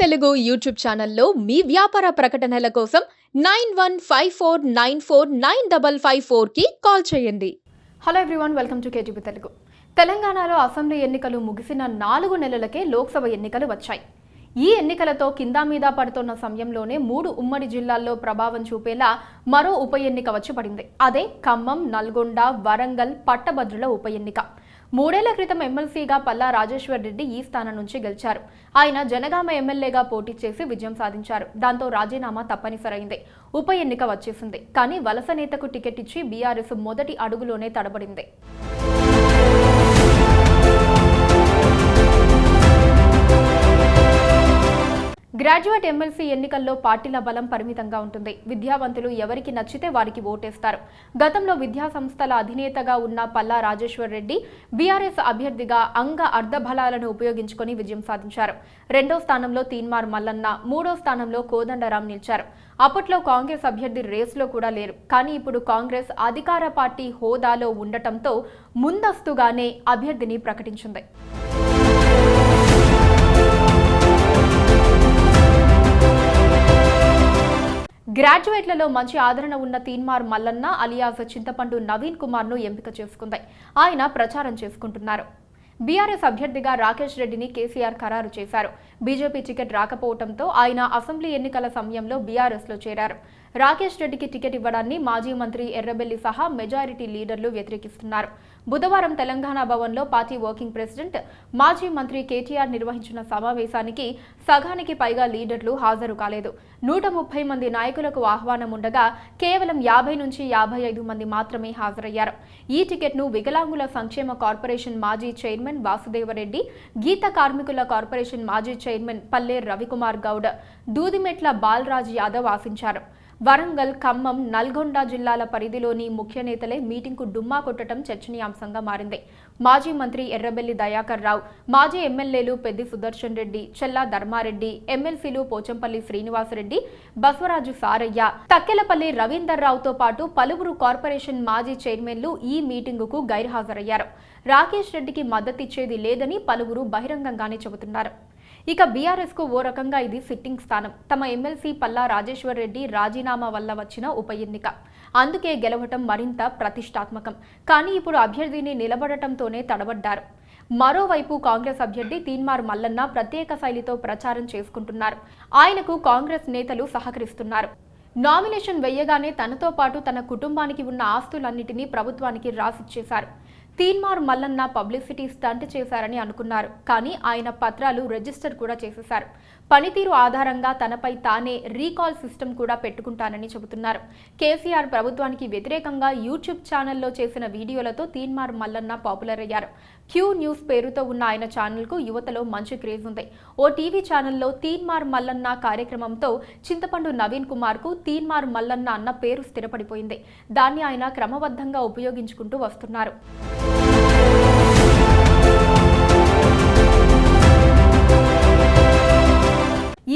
Telugu YouTube ఛానల్లో మీ వ్యాపార ప్రకటనల కోసం 9154949554 కి కాల్ చేయండి. Hello everyone, welcome to KTV Telugu. తెలంగాణలో అసెంబ్లీ ఎన్నికలు ముగిసిన 4 నెలలకే లోక్సభ ఎన్నికలు వచ్చాయి. ఈ ఎన్నికలతో కింద మీద పడుతున్న సమయంలోనే 3 ఉమ్మడి జిల్లాల్లో ప్రభావం చూపేలా మరో ఉప ఎన్నిక వచ్చి పడింది. అదే ఖమ్మం, నల్గొండ, వరంగల్, పట్టభద్రుల ఉప ఎన్నిక. 3 ఏళ్ల క్రితం ఎమ్మెల్సీగా పల్లా రాజేశ్వర్ రెడ్డి ఈ స్థానం నుంచి గెలిచారు. ఆయన జనగామ ఎమ్మెల్యేగా పోటీ చేసి విజయం సాధించారు. దాంతో రాజీనామా తప్పనిసరైంది. ఉప ఎన్నిక వచ్చేసింది. కానీ వలస నేతకు టికెట్ ఇచ్చి బీఆర్ఎస్ మొదటి అడుగులోనే తడబడింది. గ్రాడ్యుయేట్ ఎమ్మెల్సీ ఎన్నికల్లో పార్టీల బలం పరిమితంగా ఉంటుంది. విద్యావంతులు ఎవరికి నచ్చితే వారికి ఓటేస్తారు. గతంలో విద్యా సంస్థల అధినేతగా ఉన్న పల్లా రాజేశ్వర్ రెడ్డి బీఆర్ఎస్ అభ్యర్థిగా అంగ అర్ధబలాలను ఉపయోగించుకొని విజయం సాధించారు. 2వ స్థానంలో తీన్మార్ మల్లన్న, 3వ స్థానంలో కోదండరాం నిలిచారు. అప్పట్లో కాంగ్రెస్ అభ్యర్థి రేసులో కూడా లేరు. కానీ ఇప్పుడు కాంగ్రెస్ అధికార పార్టీ హోదాలో ఉండటంతో ముందస్తుగానే అభ్యర్థిని ప్రకటించింది. గ్రాడ్యుయేట్లలో మంచి ఆదరణ ఉన్న తీన్మార్ మల్లన్న అలియాస్ చింతపండు నవీన్ కుమార్ ను ఎంపిక చేసుకుంది. ఆయన ప్రచారం చేసుకుంటున్నారు. బీఆర్ఎస్ అభ్యర్థిగా రాకేష్ రెడ్డిని కేసీఆర్ ఖరారు చేశారు. బీజేపీ టికెట్ రాకపోవడంతో ఆయన అసెంబ్లీ ఎన్నికల సమయంలో బీఆర్ఎస్ లో చేరారు. రాకేష్ రెడ్డికి టికెట్ ఇవ్వడాన్ని మాజీ మంత్రి ఎర్రబెల్లి సహా మెజారిటీ లీడర్లు వ్యతిరేకిస్తున్నారు. బుధవారం తెలంగాణ భవన్లో పార్టీ వర్కింగ్ ప్రెసిడెంట్, మాజీ మంత్రి కేటీఆర్ నిర్వహించిన సమావేశానికి సగానికి పైగా లీడర్లు హాజరు కాలేదు. 130 మంది నాయకులకు ఆహ్వానం ఉండగా కేవలం 50 నుంచి 55 మంది మాత్రమే హాజరయ్యారు. ఈ టికెట్ను వికలాంగుల సంక్షేమ కార్పొరేషన్ మాజీ చైర్మన్ వాసుదేవరెడ్డి, గీత కార్మికుల కార్పొరేషన్ మాజీ చైర్మన్ పల్లేర్ రవికుమార్ గౌడ్, దూదిమెట్ల బాలరాజ్ యాదవ్ ఆశించారు. వరంగల్, ఖమ్మం, నల్గొండ జిల్లాల పరిధిలోని ముఖ్య నేతలే మీటింగ్కు డుమ్మా కొట్టడం చర్చనీయాంశంగా మారింది. మాజీ మంత్రి ఎర్రబెల్లి దయాకర్ రావు, మాజీ ఎమ్మెల్యేలు పెద్ది సుదర్శన్ రెడ్డి, చెల్లా ధర్మారెడ్డి, ఎమ్మెల్సీలు పోచంపల్లి శ్రీనివాసరెడ్డి, బసవరాజు సారయ్య, తక్కెలపల్లి రవీందర్ రావుతో పాటు పలువురు కార్పొరేషన్ మాజీ చైర్మన్లు ఈ మీటింగుకు గైర్హాజరయ్యారు. రాకేష్ రెడ్డికి మద్దతిచ్చేది లేదని పలువురు బహిరంగంగానే చెబుతున్నారు. ఇక బీఆర్ఎస్ కు ఓ రకంగా ఇది సిట్టింగ్ స్థానం. తమ ఎమ్మెల్సీ పల్లా రాజేశ్వర్ రెడ్డి రాజీనామా వల్ల వచ్చిన ఉప ఎన్నిక. అందుకే గెలవటం మరింత ప్రతిష్టాత్మకం. కానీ ఇప్పుడు అభ్యర్థిని నిలబడటంతోనే తడబడ్డారు. మరోవైపు కాంగ్రెస్ అభ్యర్థి తీన్మార్ మల్లన్న ప్రత్యేక శైలితో ప్రచారం చేసుకుంటున్నారు. ఆయనకు కాంగ్రెస్ నేతలు సహకరిస్తున్నారు. నామినేషన్ వెయ్యగానే తనతో పాటు తన కుటుంబానికి ఉన్న ఆస్తులన్నిటినీ ప్రభుత్వానికి రాసిచ్చేశారు. తీన్మార్ మల్లన్న పబ్లిసిటీ స్టంట్ చేశారని అనుకున్నారు. కానీ ఆయన పత్రాలు రిజిస్టర్ కూడా చేసేశారు. పనితీరు ఆధారంగా తనపై తానే రీకాల్ సిస్టమ్ కూడా పెట్టుకుంటానని చెబుతున్నారు. కేసీఆర్ ప్రభుత్వానికి వ్యతిరేకంగా యూట్యూబ్ ఛానల్లో చేసిన వీడియోలతో తీన్మార్ మల్లన్న పాపులర్ అయ్యారు. క్యూ న్యూస్ పేరుతో ఉన్న ఆయన ఛానల్కు యువతలో మంచి క్రేజ్ ఉంది. ఓ టీవీ ఛానల్లో తీన్మార్ మల్లన్న కార్యక్రమంతో చింతపండు నవీన్ కుమార్ కు తీన్మార్ మల్లన్న అన్న పేరు స్థిరపడిపోయింది. దాన్ని ఆయన క్రమబద్ధంగా ఉపయోగించుకుంటూ వస్తున్నారు.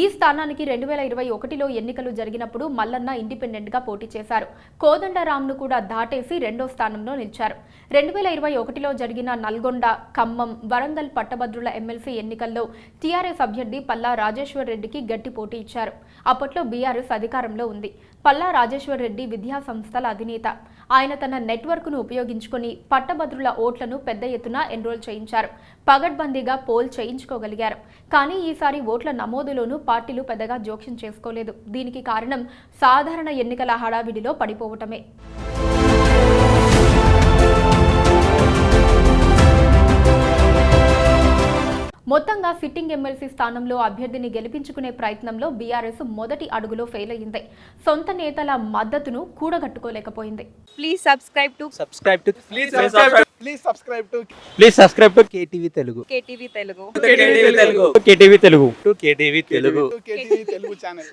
ఈ స్థానానికి 2021లో ఎన్నికలు జరిగినప్పుడు మల్లన్న ఇండిపెండెంట్ గా పోటీ చేశారు. కోదండరాంను కూడా దాటేసి 2వ స్థానంలో నిలిచారు. 2021లో జరిగిన నల్గొండ, ఖమ్మం, వరంగల్ పట్టభద్రుల ఎమ్మెల్సీ ఎన్నికల్లో టీఆర్ఎస్ అభ్యర్థి పల్లా రాజేశ్వర్ రెడ్డికి గట్టి పోటీ ఇచ్చారు. అప్పట్లో బీఆర్ఎస్ అధికారంలో ఉంది. పల్లా రాజేశ్వర్ రెడ్డి విద్యా సంస్థల అధినేత. ఆయన తన నెట్వర్క్ను ఉపయోగించుకొని పట్టభద్రుల ఓట్లను పెద్ద ఎత్తున ఎన్రోల్ చేయించారు. పగడ్బందీగా పోల్ చేయించుకోగలిగారు. కానీ ఈసారి ఓట్ల నమోదులోనూ పార్టీలు పెద్దగా జోక్యం చేసుకోలేదు. దీనికి కారణం సాధారణ ఎన్నికల హడావిడిలో పడిపోవటమే. మొత్తంగా సిట్టింగ్ ఎమ్మెల్సీ స్థానంలో అభ్యర్థిని గెలిపించుకునే ప్రయత్నంలో బీఆర్ఎస్ మొదటి అడుగులో ఫెయిల్ అయింది. సొంత నేతల మద్దతును కూడగట్టుకోలేకపోయింది. Please subscribe to KTV Telugu. KTV Telugu. KTV Telugu channel.